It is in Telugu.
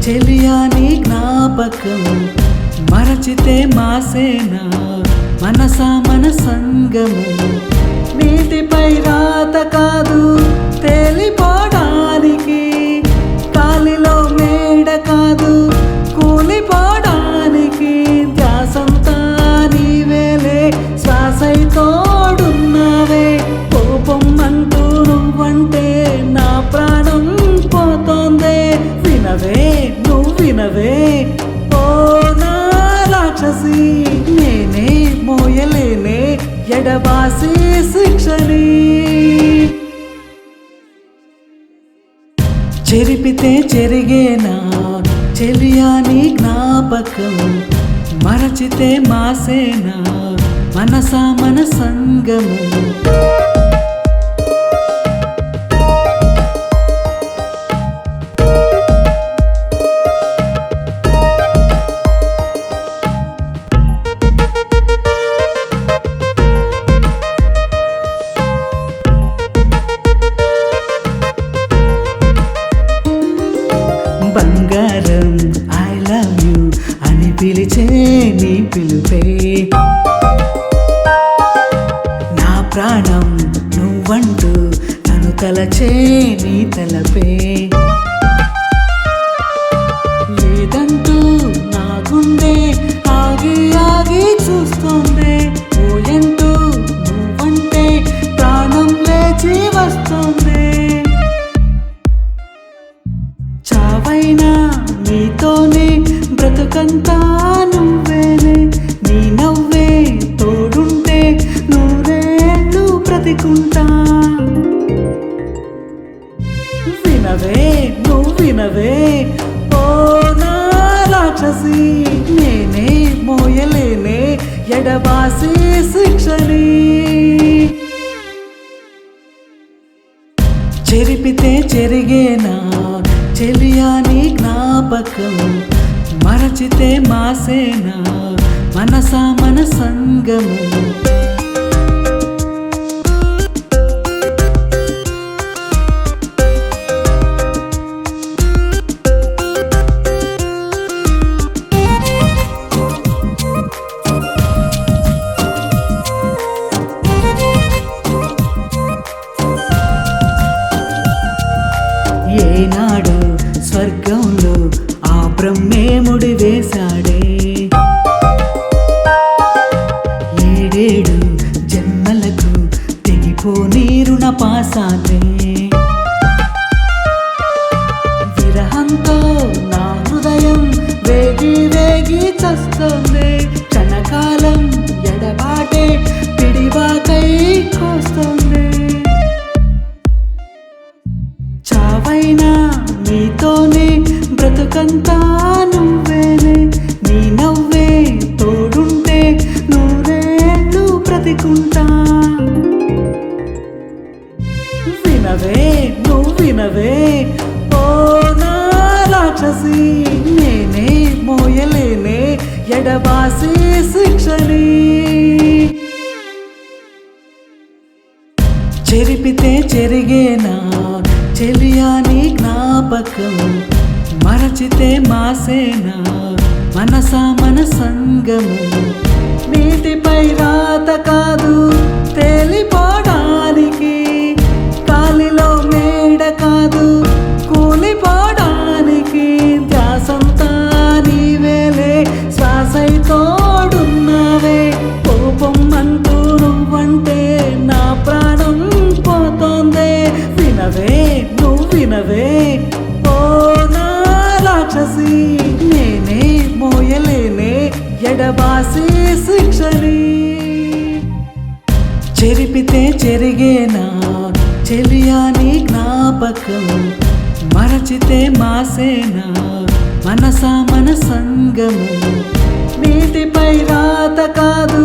చెలియా నీ జ్ఞాపకం మరచితే మాసేనా మనసా మన సంగము నీటిపై రాత కాదు తేలిపోవడానికి గాలిలో మేడ కాదు కూలిపోవడానికి ధ్యాసంతా నీవేలే శ్వాసై తోడున్నావే కోపం అంటూ నువ్వంటే నా ప్రాణం పోతోందే వినవే నువ్వు వినవే ఓ నా రాక్షసి నేనే మోయలేనే ఎడబాసి శిక్షని చెరిపితే చెరిగేనా చెలియా నీ జ్ఞాపకం మరచితే మాసేనా మనసా మన సంగము బంగారం ఐ లవ్ యూ అని పిలిచే నీ పిలుపే నా ప్రాణం నువ్వంటూ నన్ను తలచే నీ తలపే లేదంటూ నా గుండె ఆగి ఆగి చూస్తోంది ఓయంటూ నువ్వంటే ప్రాణం లేచి వస్తుంది చావైనా నీతోనే బ్రతుకంతా నువ్వేనే నీ నవ్వే తోడుంటే నూరేళ్ళు బ్రతికుంటా వినవే నువ్వు వినవే ఓ నా రాక్షసి నేనే మోయలేనే ఎడబాసి శిక్షని చెరిపితే చెరిగేనా చెలియా నీ జ్ఞాపకం మరచితే మాసేనా మనసా మన సంగము ఏనాడు స్వర్గంలో ఆ బ్రహ్మే ముడి వేశాడే ఏడేడు జన్మలకు తెగిపో నీరున పాసానే విరహంతో నా హృదయం వేగి వేగి చస్తుంది క్షణకాలం ఎడబాటే పిడివాకై కోస్తుంది చావైనా నీతోనే బ్రతుకంతా నువ్వేనే నీ నవ్వే తోడుంటే నూరేళ్ళు బ్రతికుంటా వినవే నువ్వు వినవే ఓ నా రాక్షసి నేనే మోయలేనే ఎడబాసి శిక్షని చెరిపితే చెరిగేనా చెలియా నీ జ్ఞాపకం మరచితే మాసేనా మనసా మన సంగము నీటిపై రాత కాదు తేలిపోవడానికి గాలిలో మేడ కాదు కూలిపోవడానికి ధ్యాసంతా నీవేలే శ్వాసై తోడున్నావే కోపం అంటూ నువ్వంటే నా ప్రాణం పోతోందే వినవే నువ్వు వినవే ఓ నా రాక్షసి నేనే మోయలేనే ఎడబాసి శిక్షని చెరిపితే చెరిగేనా చెలియా నీ జ్ఞాపకం మరచితే మాసేనా మనసా మన సంగము నీటిపై రాత కాదు తేలిపోవడానికి గాలిలో మేడ కాదు కూలిపోవడానికి ధ్యాసంతా నీవేలే శ్వాసై తోడున్నావే కోపం అంటూ నువ్వంటే నా ప్రాణం పోతోందే వినవే నువ్వు వినవే ఓ నా రాక్షసి నేనే మోయలేనే ఎడబాసి శిక్షని చెరిపితే చెరిగేనా చెలియా నీ జ్ఞాపకం మరచితే మాసేనా మనసా మన సంగము నీటిపై రాత కాదు